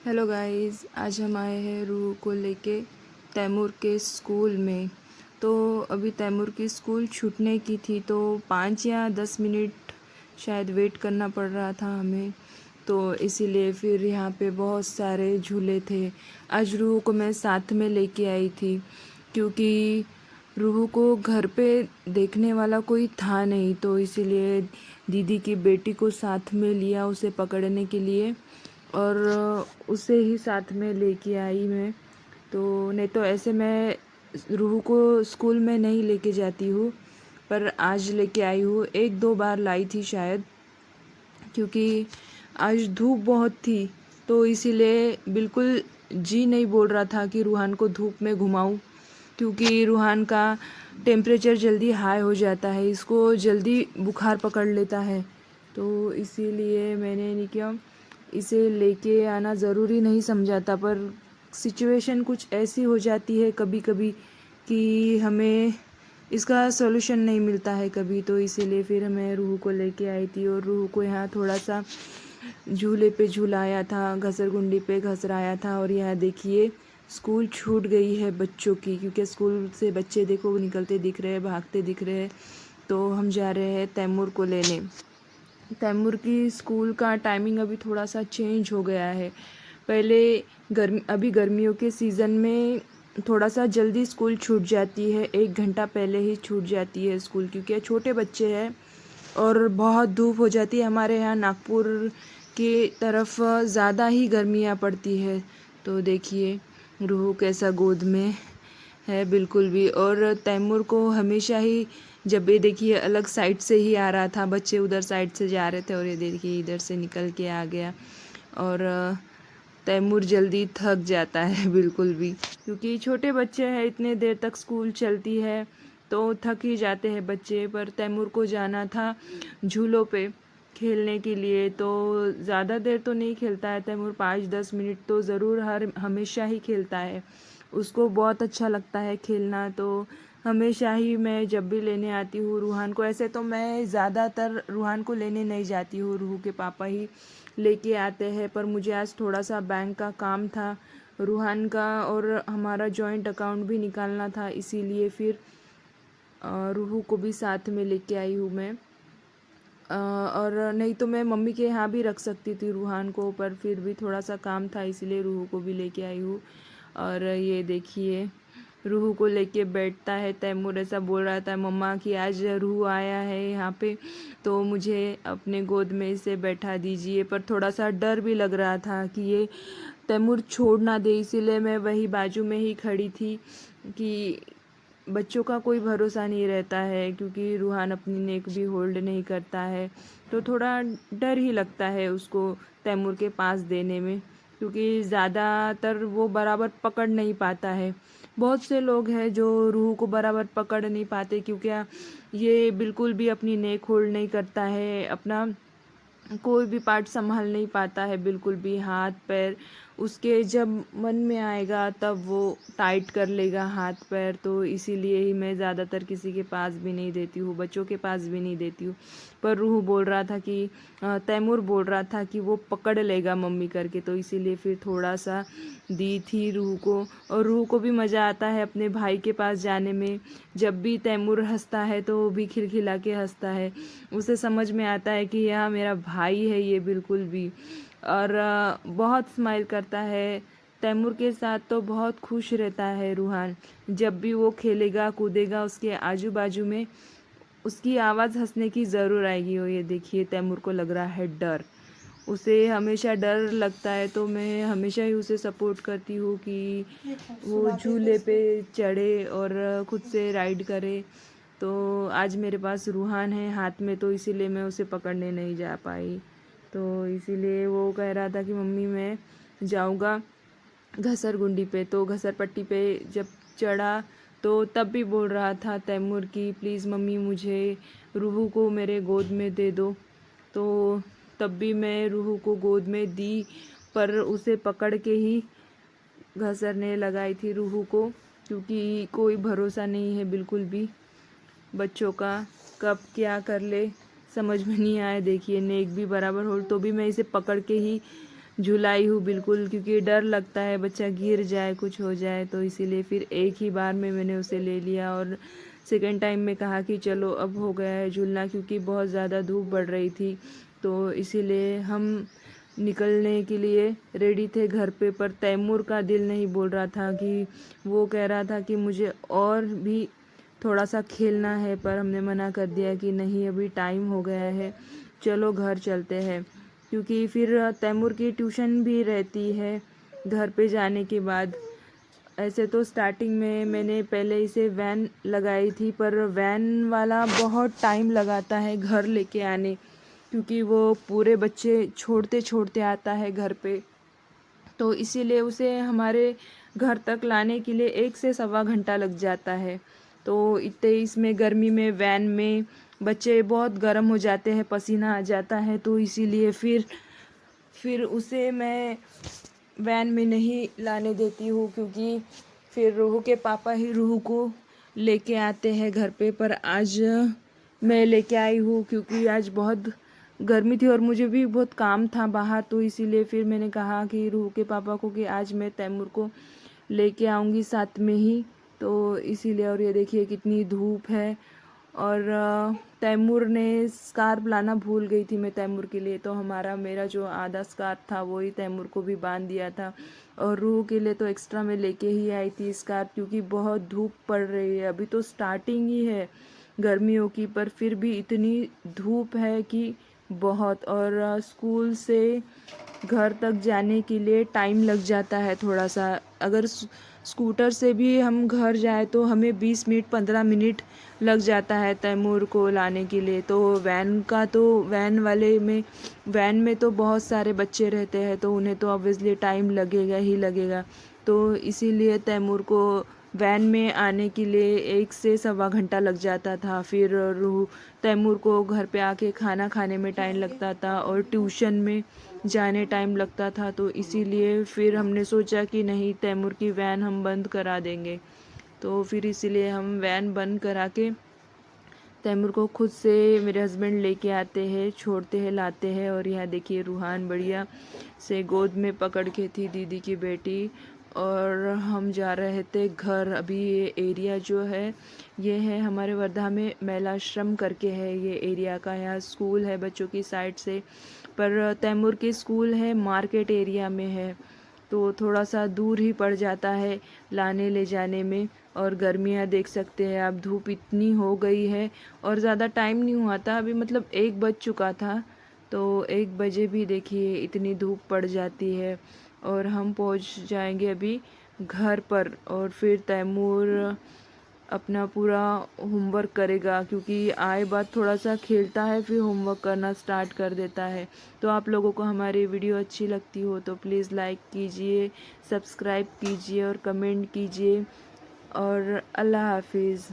Hello guys, आज हम आए हैं रूह को लेके तैमूर के स्कूल में। तो अभी तैमूर की स्कूल छूटने की थी, तो 5 या 10 मिनट शायद वेट करना पड़ रहा था हमें। तो इसीलिए फिर यहाँ पे बहुत सारे झूले थे। आज रूह को मैं साथ में लेके आई थी, क्योंकि रूह को घर पे देखने वाला कोई था नहीं, तो इसीलिए दीदी की बेटी को साथ में लिया उसे पकड़ने के लिए, और उसे ही साथ में लेके आई मैं। तो नहीं तो ऐसे मैं रूह को स्कूल में नहीं लेके जाती हूँ, पर आज लेके आई हूँ। एक दो बार लाई थी शायद, क्योंकि आज धूप बहुत थी, तो इसीलिए बिल्कुल जी नहीं बोल रहा था कि रूहान को धूप में घुमाऊँ, क्योंकि रूहान का टेम्परेचर जल्दी हाई हो जाता है, इसको जल्दी बुखार पकड़ लेता है। तो इसीलिए मैंने नहीं किया, इसे लेके आना ज़रूरी नहीं समझा था, पर सिचुएशन कुछ ऐसी हो जाती है कभी कभी कि हमें इसका सॉल्यूशन नहीं मिलता है कभी। तो इसीलिए फिर मैं रूह को लेके आई थी, और रूह को यहाँ थोड़ा सा झूले पे झूलाया था, घसरगुंडी पे घसराया था। और यहाँ देखिए स्कूल छूट गई है बच्चों की, क्योंकि स्कूल से बच्चे देखो निकलते दिख रहे हैं, भागते दिख रहे हैं। तो हम जा रहे हैं तैमूर को लेने। तैमूर की स्कूल का टाइमिंग अभी थोड़ा सा चेंज हो गया है। पहले अभी गर्मियों के सीज़न में थोड़ा सा जल्दी स्कूल छूट जाती है, 1 घंटा पहले ही छूट जाती है स्कूल, क्योंकि छोटे बच्चे हैं और बहुत धूप हो जाती है। हमारे यहाँ नागपुर की तरफ ज़्यादा ही गर्मियाँ पड़ती है। तो देखिए रूह कैसा गोद में है बिल्कुल भी। और तैमूर को हमेशा ही, जब ये देखिए अलग साइड से ही आ रहा था, बच्चे उधर साइड से जा रहे थे और ये देखिए इधर से निकल के आ गया। और तैमूर जल्दी थक जाता है बिल्कुल भी, क्योंकि छोटे बच्चे हैं, इतने देर तक स्कूल चलती है तो थक ही जाते हैं बच्चे। पर तैमूर को जाना था झूलों पे खेलने के लिए, तो ज़्यादा देर तो नहीं खेलता है तैमूर, 5-10 मिनट तो ज़रूर हमेशा ही खेलता है। उसको बहुत अच्छा लगता है खेलना। तो हमेशा ही मैं जब भी लेने आती हूँ रूहान को, ऐसे तो मैं ज़्यादातर रूहान को लेने नहीं जाती हूँ, रूह के पापा ही लेके आते हैं। पर मुझे आज थोड़ा सा बैंक का काम था, रूहान का और हमारा जॉइंट अकाउंट भी निकालना था, इसीलिए फिर रूह को भी साथ में लेके आई हूँ मैं। और नहीं तो मैं मम्मी के यहाँ भी रख सकती थी रूहान को, पर फिर भी थोड़ा सा काम था, इसलिए रूह को भी लेके आई हूँ। और ये देखिए रूह को लेके बैठता है तैमूर। ऐसा बोल रहा था मम्मा कि आज रूह आया है यहाँ पे, तो मुझे अपने गोद में इसे बैठा दीजिए। पर थोड़ा सा डर भी लग रहा था कि ये तैमूर छोड़ ना दे, इसीलिए मैं वही बाजू में ही खड़ी थी कि बच्चों का कोई भरोसा नहीं रहता है, क्योंकि रूहान अपनी नेक भी होल्ड नहीं करता है। तो थोड़ा डर ही लगता है उसको तैमूर के पास देने में, क्योंकि ज़्यादातर वो बराबर पकड़ नहीं पाता है। बहुत से लोग हैं जो रूह को बराबर पकड़ नहीं पाते, क्योंकि ये बिल्कुल भी अपनी नेक होल्ड नहीं करता है, अपना कोई भी पार्ट संभाल नहीं पाता है बिल्कुल भी। हाथ पैर उसके जब मन में आएगा तब वो टाइट कर लेगा हाथ पैर। तो इसीलिए ही मैं ज़्यादातर किसी के पास भी नहीं देती हूँ, बच्चों के पास भी नहीं देती हूँ। पर रूह बोल रहा था कि तैमूर बोल रहा था कि वो पकड़ लेगा मम्मी करके, तो इसीलिए फिर थोड़ा सा दी थी रूह को। और रूह को भी मज़ा आता है अपने भाई के पास जाने में। जब भी तैमूर हंसता है तो वो भी खिलखिला के हंसता है, उसे समझ में आता है कि यह मेरा भाई है ये बिल्कुल भी। और बहुत स्माइल करता है तैमूर के साथ, तो बहुत खुश रहता है रूहान। जब भी वो खेलेगा कूदेगा उसके आजू बाजू में, उसकी आवाज़ हंसने की ज़रूर आएगी। और ये देखिए तैमूर को लग रहा है डर, उसे हमेशा डर लगता है, तो मैं हमेशा ही उसे सपोर्ट करती हूँ कि वो झूले पे चढ़े और खुद से राइड करे। तो आज मेरे पास रूहान है हाथ में, तो इसीलिए मैं उसे पकड़ने नहीं जा पाई। तो इसीलिए वो कह रहा था कि मम्मी मैं जाऊँगा घसरगुंडी पे। तो घसरपट्टी पे जब चढ़ा तो तब भी बोल रहा था तैमूर की प्लीज़ मम्मी मुझे रूह को मेरे गोद में दे दो। तो तब भी मैं रूह को गोद में दी, पर उसे पकड़ के ही घसरने लगाई थी रूह को, क्योंकि कोई भरोसा नहीं है बिल्कुल भी बच्चों का, कब क्या कर ले समझ में नहीं आया। देखिए नेक भी बराबर हो, तो भी मैं इसे पकड़ के ही झुलाई हूँ बिल्कुल, क्योंकि डर लगता है बच्चा गिर जाए कुछ हो जाए, तो इसीलिए फिर एक ही बार में मैंने उसे ले लिया। और सेकेंड टाइम में कहा कि चलो अब हो गया है झूलना, क्योंकि बहुत ज़्यादा धूप बढ़ रही थी, तो इसीलिए हम निकलने के लिए रेडी थे घर पे। पर तैमूर का दिल नहीं बोल रहा था, कि वो कह रहा था कि मुझे और भी थोड़ा सा खेलना है, पर हमने मना कर दिया कि नहीं अभी टाइम हो गया है, चलो घर चलते हैं। क्योंकि फिर तैमूर की ट्यूशन भी रहती है घर पे जाने के बाद। ऐसे तो स्टार्टिंग में मैंने पहले इसे वैन लगाई थी, पर वैन वाला बहुत टाइम लगाता है घर लेके आने, क्योंकि वो पूरे बच्चे छोड़ते छोड़ते आता है घर पे, तो इसीलिए उसे हमारे घर तक लाने के लिए 1 से सवा घंटा लग जाता है। तो इतने इसमें गर्मी में वैन में बच्चे बहुत गर्म हो जाते हैं, पसीना आ जाता है, तो इसीलिए फिर उसे मैं वैन में नहीं लाने देती हूँ, क्योंकि फिर रूह के पापा ही रूह को लेके आते हैं घर पे। पर आज मैं लेके आई हूँ, क्योंकि आज बहुत गर्मी थी और मुझे भी बहुत काम था बाहर, तो इसीलिए फिर मैंने कहा कि रूह के पापा को कि आज मैं तैमूर को लेके आऊँगी साथ में ही, तो इसीलिए। और ये देखिए कितनी धूप है। और तैमूर ने स्कार्फ लाना भूल गई थी मैं तैमूर के लिए, तो मेरा जो आधा स्कार्फ था वो ही तैमूर को भी बांध दिया था। और रूह के लिए तो एक्स्ट्रा मैं लेके ही आई थी स्कार्फ, क्योंकि बहुत धूप पड़ रही है। अभी तो स्टार्टिंग ही है गर्मियों की, पर फिर भी इतनी धूप है कि बहुत। और स्कूल से घर तक जाने के लिए टाइम लग जाता है थोड़ा सा। अगर स्कूटर से भी हम घर जाए तो हमें 20 मिनट 15 मिनट लग जाता है तैमूर को लाने के लिए। तो वैन में तो बहुत सारे बच्चे रहते हैं, तो उन्हें तो ऑब्वियसली टाइम लगेगा ही लगेगा। तो इसीलिए तैमूर को वैन में आने के लिए 1 से सवा घंटा लग जाता था। फिर तैमूर को घर पे आके खाना खाने में टाइम लगता था, और ट्यूशन में जाने टाइम लगता था, तो इसीलिए फिर हमने सोचा कि नहीं, तैमूर की वैन हम बंद करा देंगे। तो फिर इसीलिए हम वैन बंद करा के तैमूर को खुद से मेरे हस्बैंड लेके आते हैं, छोड़ते हैं, लाते हैं। और यहाँ देखिए रूहान बढ़िया से गोद में पकड़ के थी दीदी की बेटी, और हम जा रहे थे घर। अभी ये एरिया जो है ये है हमारे वर्धा में महिलाश्रम करके है ये एरिया का। यहाँ स्कूल है बच्चों की साइड से, पर तैमूर की स्कूल है मार्केट एरिया में है, तो थोड़ा सा दूर ही पड़ जाता है लाने ले जाने में। और गर्मियाँ देख सकते हैं आप, धूप इतनी हो गई है, और ज़्यादा टाइम नहीं हुआ था अभी, मतलब 1 बज चुका था, तो 1 बजे भी देखिए इतनी धूप पड़ जाती है। और हम पहुंच जाएंगे अभी घर पर, और फिर तैमूर अपना पूरा होमवर्क करेगा, क्योंकि आए बाद थोड़ा सा खेलता है, फिर होमवर्क करना स्टार्ट कर देता है। तो आप लोगों को हमारी वीडियो अच्छी लगती हो तो प्लीज़ लाइक कीजिए, सब्सक्राइब कीजिए और कमेंट कीजिए। और अल्लाह हाफिज़।